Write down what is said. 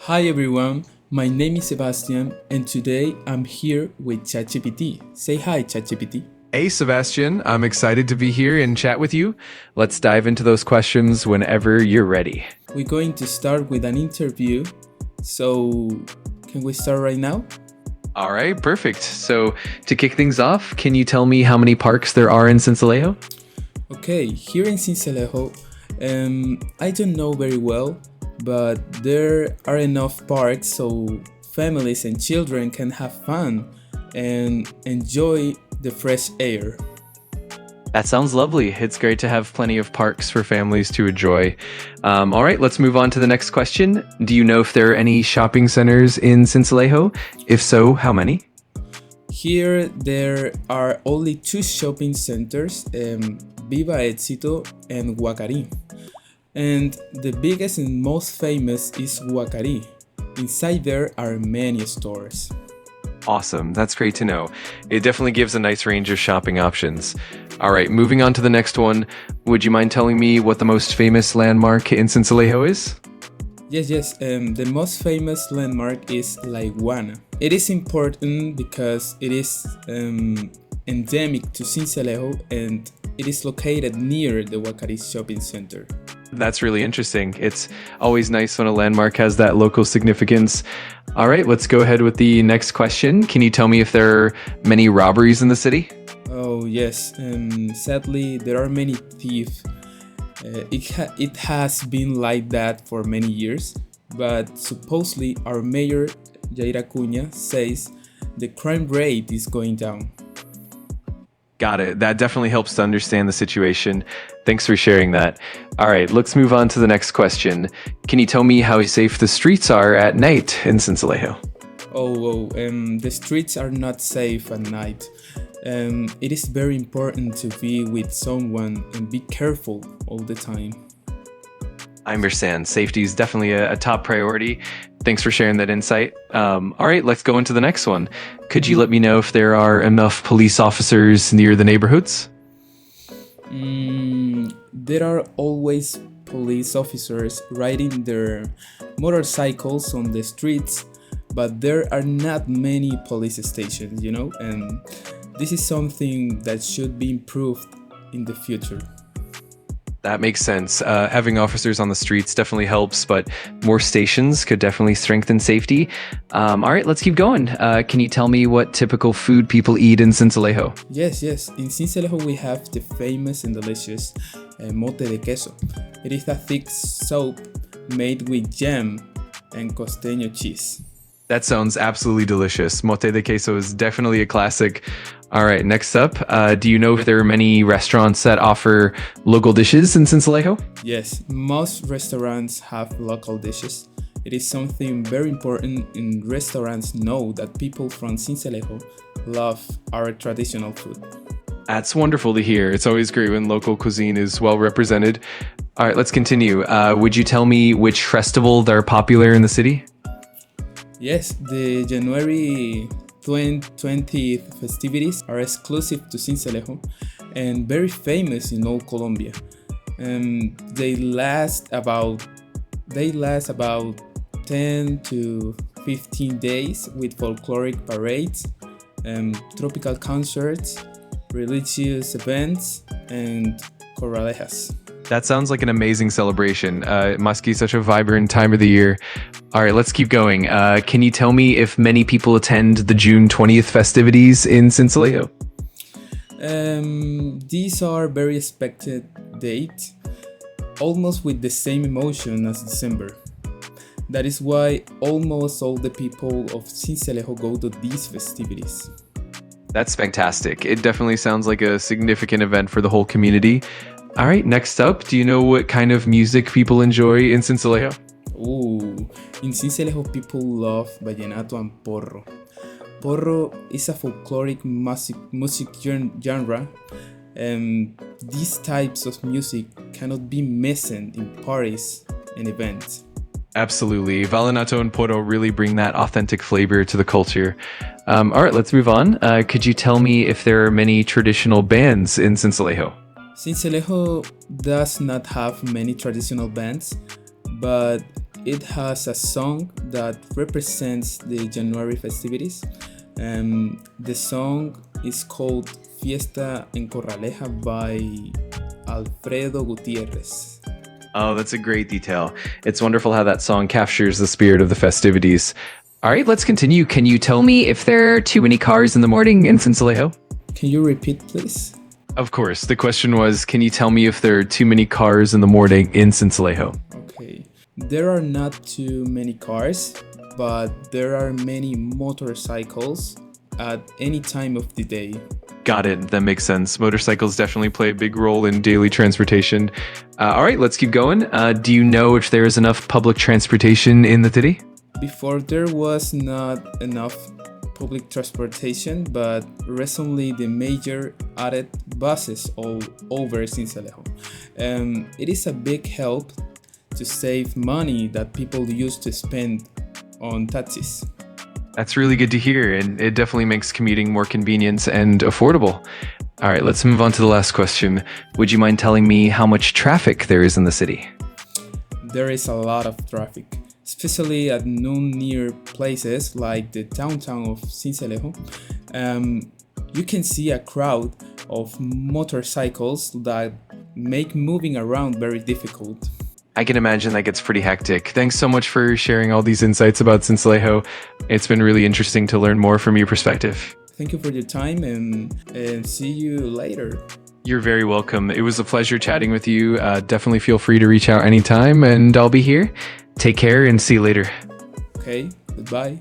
Hi everyone, my name is Sebastian and today I'm here with ChatGPT. Say hi, ChatGPT. Hey, Sebastian. I'm excited to be here and chat with you. Let's dive into those questions whenever you're ready. We're going to start with an interview, so can we start right now? All right, perfect. So, to kick things off, can you tell me how many parks there are in Sincelejo? Okay, here in Sincelejo, I don't know very well, but there are enough parks so families and children can have fun and enjoy the fresh air. That sounds lovely. It's great to have plenty of parks for families to enjoy. All right, let's move on to the next question. Do you know if there are any shopping centers in Sincelejo? If so, how many? Here there are only two shopping centers, Viva Éxito and Huacari. And the biggest and most famous is Huacari. Inside there are many stores. Awesome. That's great to know. It definitely gives a nice range of shopping options. All right, moving on to the next one. Would you mind telling me what the most famous landmark in Sincelejo is? Yes. The most famous landmark is La Iguana. It is important because it is endemic to Sincelejo and it is located near the Huacari shopping center. That's really interesting. It's always nice when a landmark has that local significance. All right, let's go ahead with the next question. Can you tell me if there are many robberies in the city? Oh yes, sadly there are many thieves. It has been like that for many years, but supposedly our mayor Jair Acuña says the crime rate is going down. Got it. That definitely helps to understand the situation. Thanks for sharing that. All right, let's move on to the next question. Can you tell me how safe the streets are at night in Sincelejo? The streets are not safe at night. It is very important to be with someone and be careful all the time. I understand. Safety is definitely a top priority. Thanks for sharing that insight. All right, let's go into the next one. Could you let me know if there are enough police officers near the neighborhoods? There are always police officers riding their motorcycles on the streets, but there are not many police stations, and this is something that should be improved in the future. That makes sense. Having officers on the streets definitely helps, but more stations could definitely strengthen safety. All right, let's keep going. Can you tell me what typical food people eat in Sincelejo? Yes. In Sincelejo we have the famous and delicious mote de queso. It is a thick soup made with jam and costeño cheese. That sounds absolutely delicious. Mote de queso is definitely a classic. All right, next up, do you know if there are many restaurants that offer local dishes in Sincelejo? Yes, most restaurants have local dishes. It is something very important, and restaurants know that people from Sincelejo love our traditional food. That's wonderful to hear. It's always great when local cuisine is well represented. All right, let's continue. Would you tell me which festivals are popular in the city? Yes, the January 20th festivities are exclusive to Sincelejo and very famous in all Colombia. They last about 10 to 15 days with folkloric parades, tropical concerts, religious events, and corralejas. That sounds like an amazing celebration. It must be such a vibrant time of the year. All right, let's keep going. Can you tell me if many people attend the June 20th festivities in Sincelejo? These are very expected dates, almost with the same emotion as December. That is why almost all the people of Sincelejo go to these festivities. That's fantastic. It definitely sounds like a significant event for the whole community. All right, next up, do you know what kind of music people enjoy in Sincelejo? In Sincelejo people love vallenato and porro. Porro is a folkloric music genre. These types of music cannot be missed in parties and events. Absolutely. Vallenato and porro really bring that authentic flavor to the culture. All right, let's move on. Could you tell me if there are many traditional bands in Sincelejo? Sincelejo does not have many traditional bands, but it has a song that represents the January festivities. The song is called Fiesta en Corraleja by Alfredo Gutierrez. Oh, that's a great detail. It's wonderful how that song captures the spirit of the festivities. All right, let's continue. Can you tell me if there are too many cars in the morning in Sincelejo? Can you repeat, please? Of course. The question was, can you tell me if there are too many cars in the morning in Sincelejo? Okay. There are not too many cars, but there are many motorcycles at any time of the day. Got it. That makes sense. Motorcycles definitely play a big role in daily transportation. All right, let's keep going. Do you know if there is enough public transportation in the city? Before there was not enough public transportation, but recently the major added buses all over Sincelejo. It is a big help to save money that people used to spend on taxis. That's really good to hear, and it definitely makes commuting more convenient and affordable. All right, let's move on to the last question. Would you mind telling me how much traffic there is in the city? There is a lot of traffic, especially at noon near places like the downtown of Sincelejo. You can see a crowd of motorcycles that make moving around very difficult. I can imagine that gets pretty hectic. Thanks so much for sharing all these insights about Sincelejo. It's been really interesting to learn more from your perspective. Thank you for your time and see you later. You're very welcome. It was a pleasure chatting with you. Definitely feel free to reach out anytime, and I'll be here. Take care and see you later. Okay, goodbye.